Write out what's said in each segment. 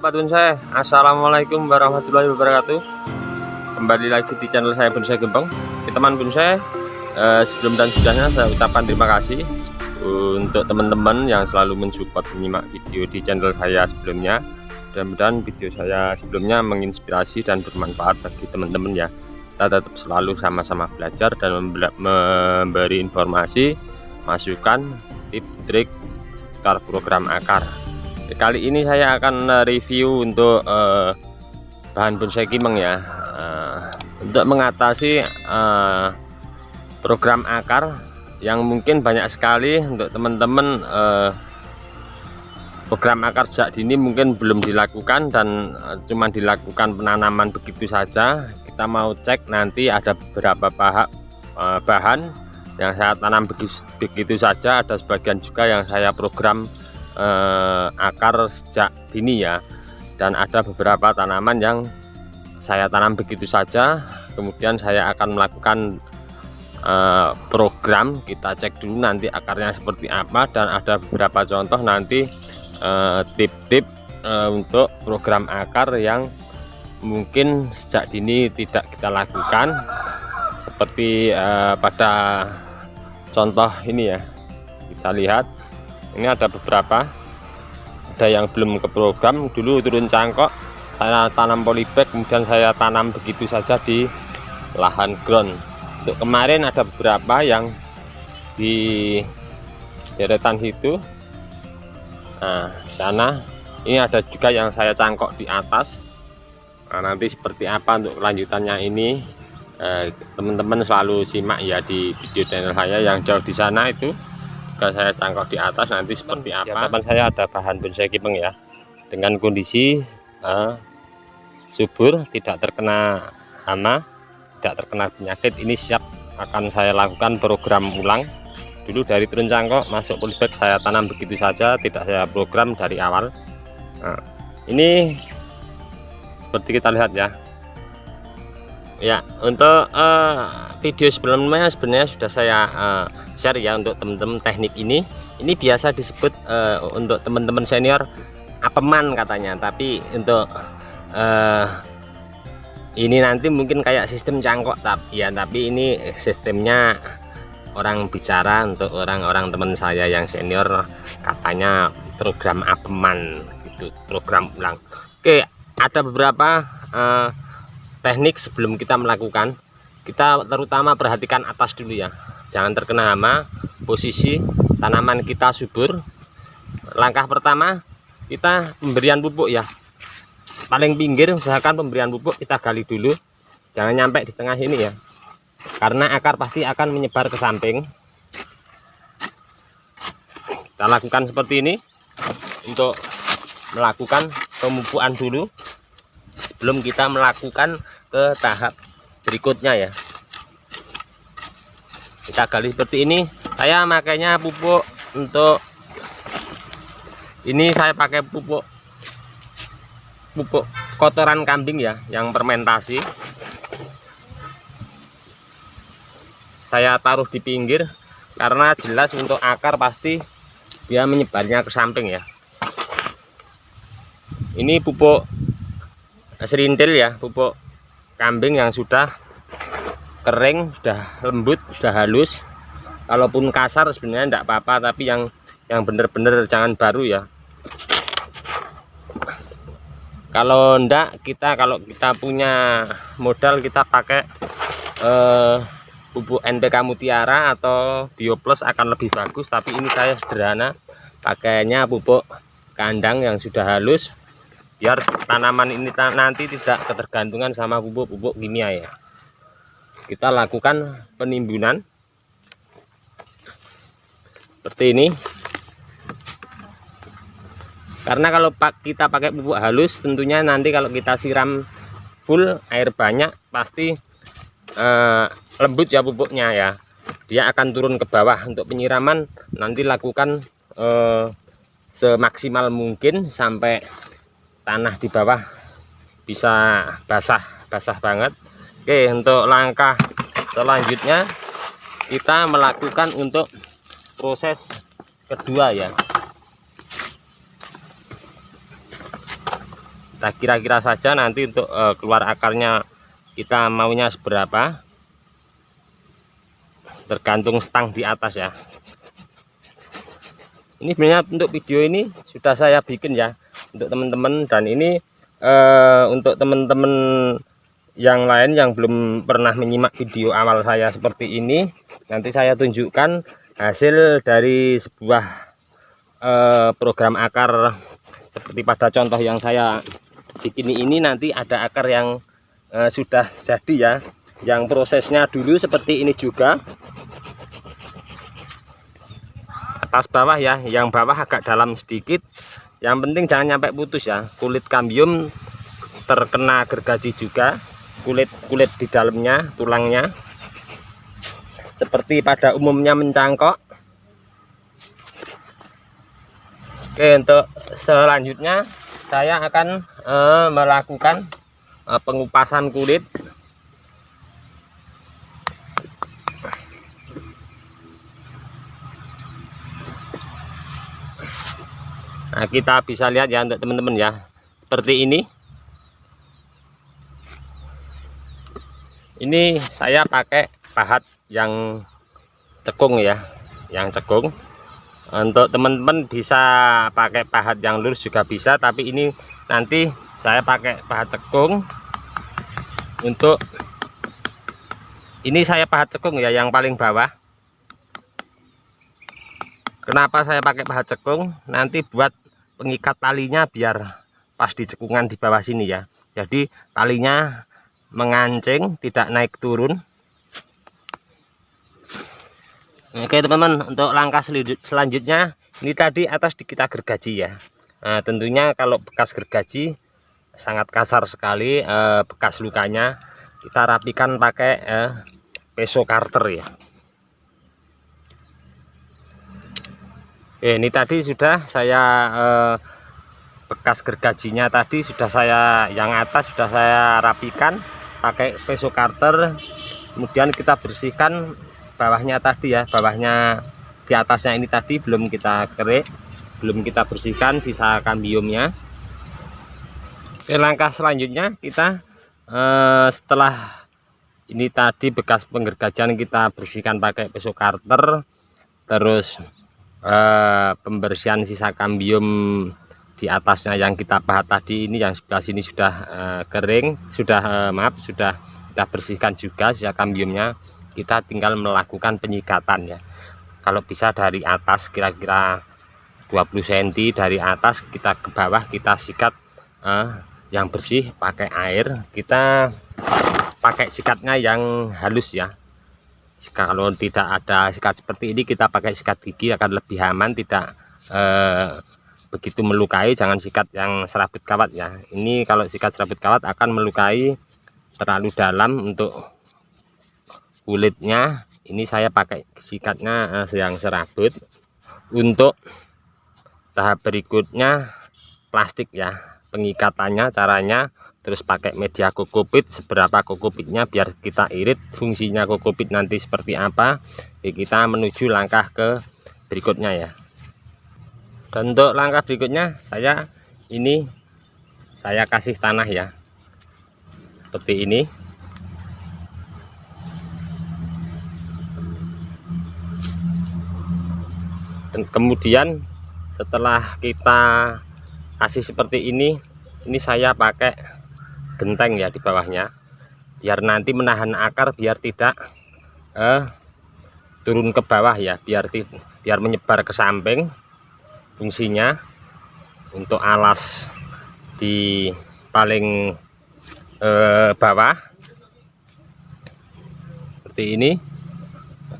Sobat Bonsai, Assalamualaikum warahmatullahi wabarakatuh. Kembali lagi di channel saya Bonsai Gembong. Teman bonsai, sebelum dan sudahnya saya ucapkan terima kasih untuk teman-teman yang selalu mensupport menyimak video di channel saya sebelumnya. Mudah-mudahan video saya sebelumnya menginspirasi dan bermanfaat bagi teman-teman ya. Kita tetap selalu sama-sama belajar dan memberi informasi, masukan, tips, trik seputar program akar. Kali ini saya akan review untuk bahan bonsai kimeng ya, untuk mengatasi program akar yang mungkin banyak sekali untuk teman-teman. Program akar sejak dini mungkin belum dilakukan dan cuma dilakukan penanaman begitu saja. Kita mau cek nanti ada beberapa bahan yang saya tanam begitu saja, ada sebagian juga yang saya program akar sejak dini ya, dan ada beberapa tanaman yang saya tanam begitu saja kemudian saya akan melakukan program. Kita cek dulu nanti akarnya seperti apa, dan ada beberapa contoh nanti tip-tip untuk program akar yang mungkin sejak dini tidak kita lakukan, seperti pada contoh ini ya. Kita lihat ini ada beberapa, ada yang belum ke program. Dulu turun cangkok saya tanam polybag, kemudian saya tanam begitu saja di lahan ground. Untuk kemarin ada beberapa yang di deretan situ, nah sana ini ada juga yang saya cangkok di atas. Nah, nanti seperti apa untuk kelanjutannya ini, teman-teman selalu simak ya di video channel saya. Yang jauh di sana itu kalau saya cangkok di atas nanti seperti apa. Di hadapan saya ada bahan bonsai kimeng ya, dengan kondisi subur, tidak terkena hama, tidak terkena penyakit. Ini siap akan saya lakukan program ulang. Dulu dari turun cangkok masuk polybag saya tanam begitu saja, tidak saya program dari awal. Nah, ini seperti kita lihat ya. Ya, untuk video sebelumnya sebenarnya sudah saya share ya untuk teman-teman teknik ini. Ini biasa disebut untuk teman-teman senior apeman katanya, tapi untuk ini nanti mungkin kayak sistem cangkok tapi ini sistemnya orang bicara untuk orang-orang teman saya yang senior, katanya program apeman gitu, program ulang. Oke, ada beberapa teknik sebelum kita melakukan. Kita terutama perhatikan atas dulu ya, jangan terkena hama, posisi tanaman kita subur. Langkah pertama kita pemberian pupuk ya, paling pinggir usahakan pemberian pupuk kita gali dulu, jangan nyampe di tengah ini ya, karena akar pasti akan menyebar ke samping. Kita lakukan seperti ini untuk melakukan pemupukan dulu sebelum kita melakukan ke tahap berikutnya ya. Kita gali seperti ini. Saya makanya pupuk untuk ini, saya pakai pupuk kotoran kambing ya, yang fermentasi. Saya taruh di pinggir karena jelas untuk akar pasti dia menyebarnya ke samping ya. Ini pupuk serintil ya, pupuk kambing yang sudah kering, sudah lembut, sudah halus. Kalaupun kasar sebenarnya tidak apa-apa, tapi yang benar-benar jangan baru ya. Kalau kalau kita punya modal, kita pakai pupuk NPK Mutiara atau Bioplus akan lebih bagus, tapi ini saya sederhana, pakainya pupuk kandang yang sudah halus, biar tanaman ini nanti tidak ketergantungan sama pupuk-pupuk kimia ya. Kita lakukan penimbunan seperti ini, karena kalau kita pakai pupuk halus tentunya nanti kalau kita siram full air banyak pasti lembut ya pupuknya ya, dia akan turun ke bawah. Untuk penyiraman nanti lakukan semaksimal mungkin sampai tanah di bawah bisa basah banget. Oke, untuk langkah selanjutnya kita melakukan untuk proses kedua ya. Kita kira-kira saja nanti untuk keluar akarnya kita maunya seberapa, tergantung stang di atas ya. Ini sebenarnya untuk video ini sudah saya bikin ya untuk teman-teman, dan ini untuk teman-teman yang lain yang belum pernah menyimak video awal saya seperti ini, nanti saya tunjukkan hasil dari sebuah program akar seperti pada contoh yang saya bikin ini. Nanti ada akar yang sudah jadi ya, yang prosesnya dulu seperti ini juga, atas bawah ya, yang bawah agak dalam sedikit, yang penting jangan sampai putus ya. Kulit kambium terkena gergaji juga, kulit di dalamnya, tulangnya seperti pada umumnya mencangkok. Oke, untuk selanjutnya saya akan melakukan pengupasan kulit. Nah, kita bisa lihat ya untuk teman-teman ya, seperti ini. Ini saya pakai pahat yang cekung ya, yang cekung. Untuk teman-teman bisa pakai pahat yang lurus juga bisa, tapi ini nanti saya pakai pahat cekung. Untuk ini saya pahat cekung ya, yang paling bawah. Kenapa saya pakai pahat cekung? Nanti buat pengikat talinya biar pas di cekungan di bawah sini ya, jadi talinya mengancing, tidak naik turun. Oke teman-teman, untuk langkah selanjutnya ini tadi atas kita gergaji ya. Nah, tentunya kalau bekas gergaji sangat kasar sekali, bekas lukanya kita rapikan pakai peso carter ya. Oke, ini tadi sudah saya bekas gergajinya tadi sudah saya, yang atas sudah saya rapikan pakai peso carter. Kemudian kita bersihkan bawahnya tadi ya, bawahnya di atasnya ini tadi belum kita kerik, belum kita bersihkan sisa kambiumnya. Oke, langkah selanjutnya kita setelah ini tadi bekas penggergajian kita bersihkan pakai peso carter, terus pembersihan sisa kambium di atasnya yang kita pahat tadi, ini yang sebelah sini sudah kering, sudah sudah kita bersihkan juga sisa kambiumnya. Kita tinggal melakukan penyikatan ya, kalau bisa dari atas kira-kira 20 cm dari atas kita ke bawah, kita sikat yang bersih pakai air. Kita pakai sikatnya yang halus ya, kalau tidak ada sikat seperti ini kita pakai sikat gigi akan lebih aman, tidak begitu melukai. Jangan sikat yang serabut kawat ya, ini kalau sikat serabut kawat akan melukai terlalu dalam untuk kulitnya. Ini saya pakai sikatnya yang serabut. Untuk tahap berikutnya plastik ya, pengikatannya caranya terus pakai media kokopit, seberapa kokopitnya biar kita irit fungsinya kokopit nanti seperti apa. Jadi kita menuju langkah ke berikutnya ya. Dan untuk langkah berikutnya saya kasih tanah ya, seperti ini. Dan kemudian setelah kita kasih seperti ini saya pakai genteng ya di bawahnya, biar nanti menahan akar, biar tidak turun ke bawah ya, biar menyebar ke samping. Fungsinya untuk alas di paling bawah seperti ini.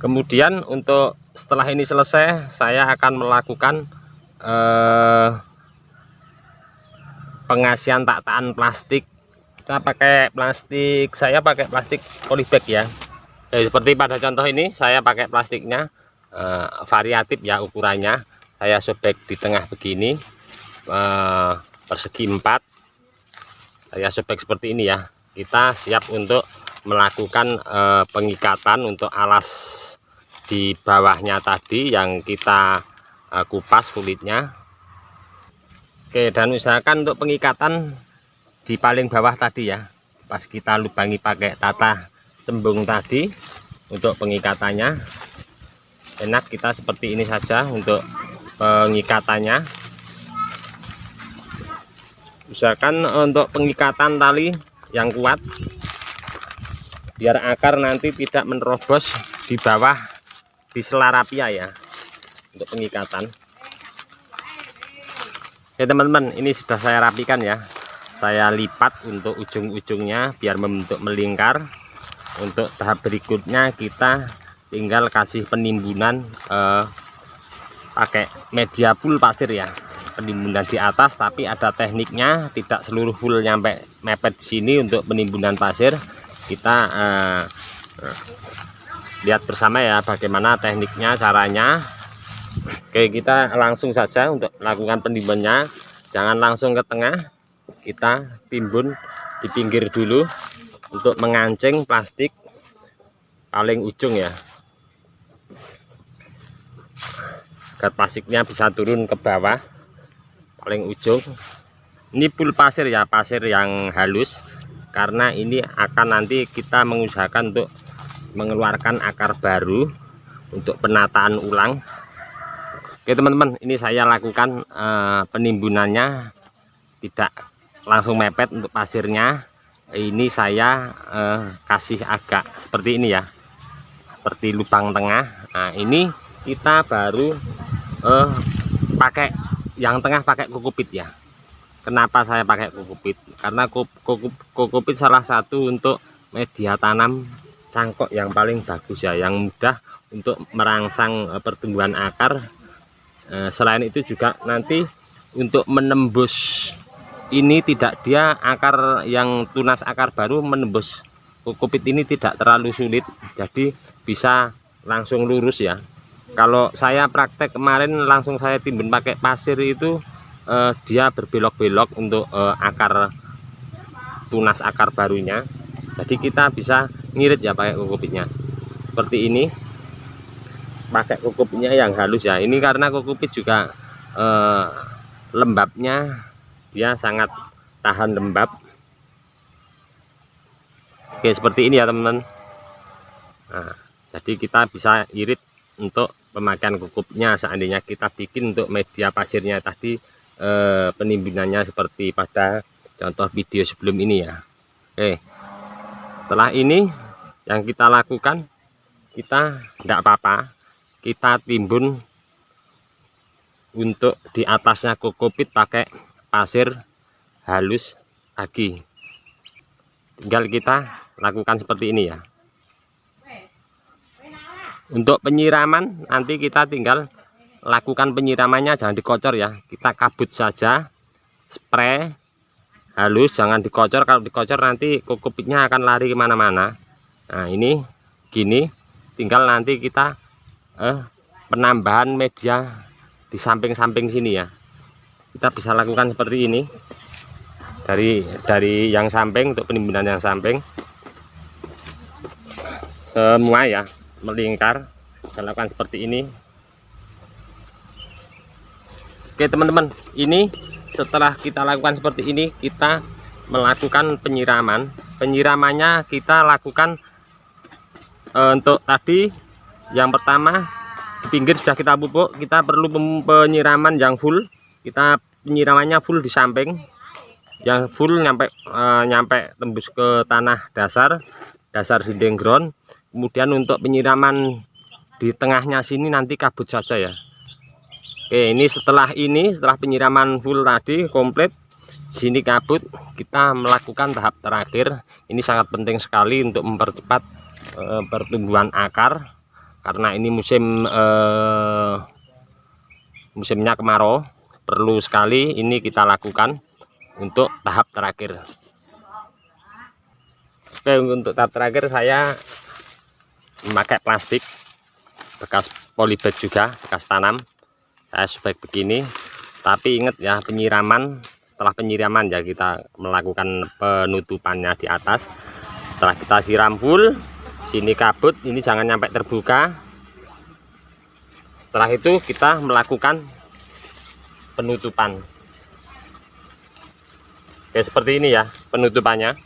Kemudian untuk setelah ini selesai, saya akan melakukan pengasihan tataan plastik. Kita pakai plastik, saya pakai plastik polybag ya. Seperti pada contoh ini saya pakai plastiknya variatif ya ukurannya. Saya sobek di tengah begini, persegi 4. Saya sobek seperti ini ya. Kita siap untuk melakukan pengikatan untuk alas di bawahnya tadi yang kita kupas kulitnya. Oke, dan usahakan untuk pengikatan di paling bawah tadi ya, pas kita lubangi pakai tata cembung tadi. Untuk pengikatannya enak, kita seperti ini saja untuk pengikatannya. Usahakan untuk pengikatan tali yang kuat biar akar nanti tidak menerobos di bawah di selarapia ya, untuk pengikatan. Oke teman-teman, ini sudah saya rapikan ya, saya lipat untuk ujung-ujungnya biar membentuk melingkar. Untuk tahap berikutnya kita tinggal kasih penimbunan pakai media full pasir ya, penimbunan di atas, tapi ada tekniknya, tidak seluruh full nyampe mepet di sini. Untuk penimbunan pasir kita lihat bersama ya bagaimana tekniknya, caranya. Oke, kita langsung saja untuk lakukan penimbunannya. Jangan langsung ke tengah, kita timbun di pinggir dulu untuk mengancing plastik paling ujung ya, agar plastiknya bisa turun ke bawah paling ujung. Ini full pasir ya, pasir yang halus, karena ini akan nanti kita mengusahakan untuk mengeluarkan akar baru untuk penataan ulang. Oke teman-teman, ini saya lakukan penimbunannya tidak langsung mepet. Untuk pasirnya ini saya kasih agak seperti ini ya, seperti lubang tengah. Nah ini kita baru pakai yang tengah, pakai kokopit ya. Kenapa saya pakai kokopit? Karena kokopit salah satu untuk media tanam cangkok yang paling bagus ya, yang mudah untuk merangsang pertumbuhan akar. Selain itu juga nanti untuk menembus ini, tidak dia akar yang tunas akar baru menembus kokopit ini tidak terlalu sulit, jadi bisa langsung lurus ya. Kalau saya praktek kemarin langsung saya timbun pakai pasir itu dia berbelok-belok untuk akar tunas akar barunya. Jadi kita bisa ngirit ya pakai kokopitnya seperti ini, pakai kokopitnya yang halus ya. Ini karena kokopit juga lembabnya, dia sangat tahan lembab. Oke, seperti ini ya teman-teman. Nah, jadi kita bisa irit untuk pemakaian kokopnya seandainya kita bikin untuk media pasirnya tadi penimbunannya seperti pada contoh video sebelum ini ya. Oke, setelah ini yang kita lakukan, kita tidak apa-apa, kita timbun untuk di atasnya kokopit pakai pasir halus lagi. Tinggal kita lakukan seperti ini ya. Untuk penyiraman nanti kita tinggal lakukan penyiramannya, jangan dikocor ya, kita kabut saja, spray halus, jangan dikocor. Kalau dikocor nanti kokopitnya akan lari kemana-mana. Nah ini gini, tinggal nanti kita penambahan media di samping-samping sini ya, kita bisa lakukan seperti ini dari yang samping, untuk penimbunan yang samping semua ya, melingkar. Saya lakukan seperti ini. Oke teman-teman, ini setelah kita lakukan seperti ini, kita melakukan penyiraman. Penyiramannya kita lakukan untuk tadi yang pertama pinggir sudah kita pupuk, kita perlu penyiraman yang full. Kita penyiramannya full di samping, yang full nyampe tembus ke tanah dasar dinding ground. Kemudian untuk penyiraman di tengahnya sini nanti kabut saja ya. Oke, ini setelah penyiraman full tadi komplit, sini kabut, kita melakukan tahap terakhir. Ini sangat penting sekali untuk mempercepat pertumbuhan akar, karena ini musimnya kemarau, perlu sekali ini kita lakukan untuk tahap terakhir. Oke, untuk tahap terakhir saya memakai plastik bekas polybag juga, bekas tanam. Saya sebaik begini, tapi ingat ya, penyiraman, setelah penyiraman ya kita melakukan penutupannya di atas. Setelah kita siram full, sini kabut, ini jangan sampai terbuka. Setelah itu kita melakukan penutupan. Oke, seperti ini ya penutupannya.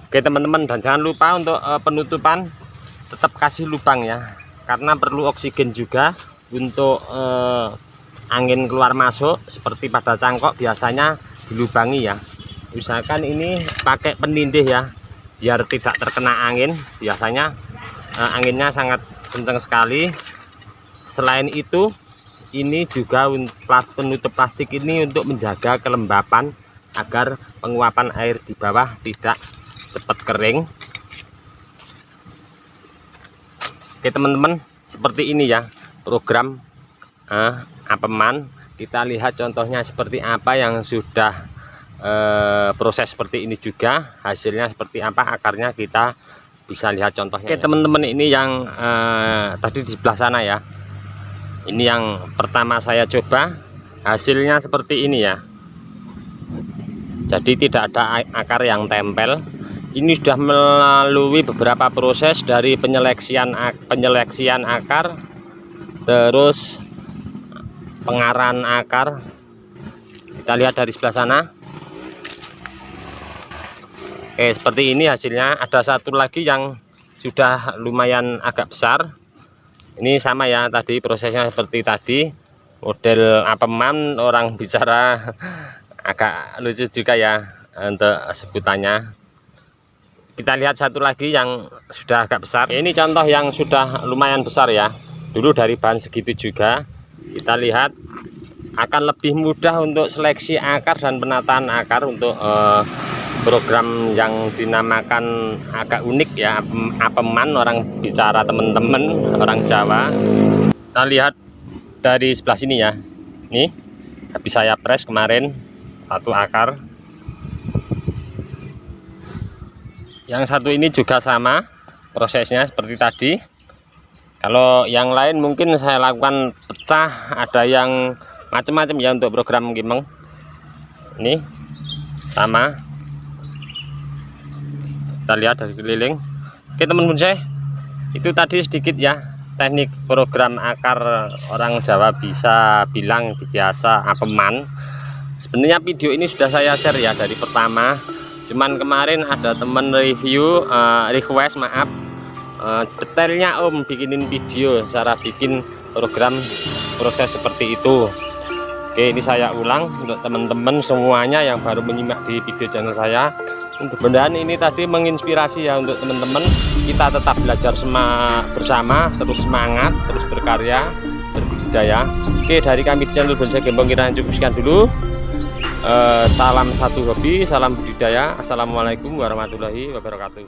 Oke teman-teman, dan jangan lupa untuk penutupan tetap kasih lubang ya, karena perlu oksigen juga untuk angin keluar masuk. Seperti pada cangkok biasanya dilubangi ya. Usahakan ini pakai penindih ya, biar tidak terkena angin. Biasanya anginnya sangat kencang sekali. Selain itu, ini juga penutup plastik ini untuk menjaga kelembapan agar penguapan air di bawah tidak cepat kering. Oke teman-teman, seperti ini ya program apeman. Kita lihat contohnya seperti apa yang sudah proses seperti ini juga, hasilnya seperti apa, akarnya kita bisa lihat contohnya. Oke teman-teman, ini yang tadi di sebelah sana ya, ini yang pertama saya coba, hasilnya seperti ini ya. Jadi tidak ada akar yang tempel. Ini sudah melalui beberapa proses dari penyeleksian akar, terus pengarahan akar. Kita lihat dari sebelah sana. Oke, seperti ini hasilnya. Ada satu lagi yang sudah lumayan agak besar. Ini sama ya, tadi prosesnya seperti tadi, model apeman, orang bicara agak lucu juga ya untuk sebutannya. Kita lihat satu lagi yang sudah agak besar. Ini contoh yang sudah lumayan besar ya. Dulu dari bahan segitu juga. Kita lihat akan lebih mudah untuk seleksi akar dan penataan akar untuk program yang dinamakan agak unik ya, apeman, orang bicara teman-teman, orang Jawa. Kita lihat dari sebelah sini ya. Nih, habis saya press kemarin satu akar. Yang satu ini juga sama prosesnya seperti tadi. Kalau yang lain mungkin saya lakukan pecah, ada yang macam-macam ya untuk program Kimeng. Ini sama. Kita lihat dari keliling. Oke teman-teman, saya itu tadi sedikit ya teknik program akar, orang Jawa bisa bilang biasa apeman. Sebenarnya video ini sudah saya share ya dari pertama. Cuman kemarin ada temen review request, maaf, detailnya Om bikinin video cara bikin program proses seperti itu. Oke, ini saya ulang untuk teman-teman semuanya yang baru menyimak di video channel saya. Mudah-mudahan ini tadi menginspirasi ya untuk teman-teman. Kita tetap belajar bersama, terus semangat, terus berkarya, berbudidaya. Oke, dari kami di channel Bonsai Gembong kita cukup sekian dulu. Salam satu hobi, salam budidaya. Assalamualaikum warahmatullahi wabarakatuh.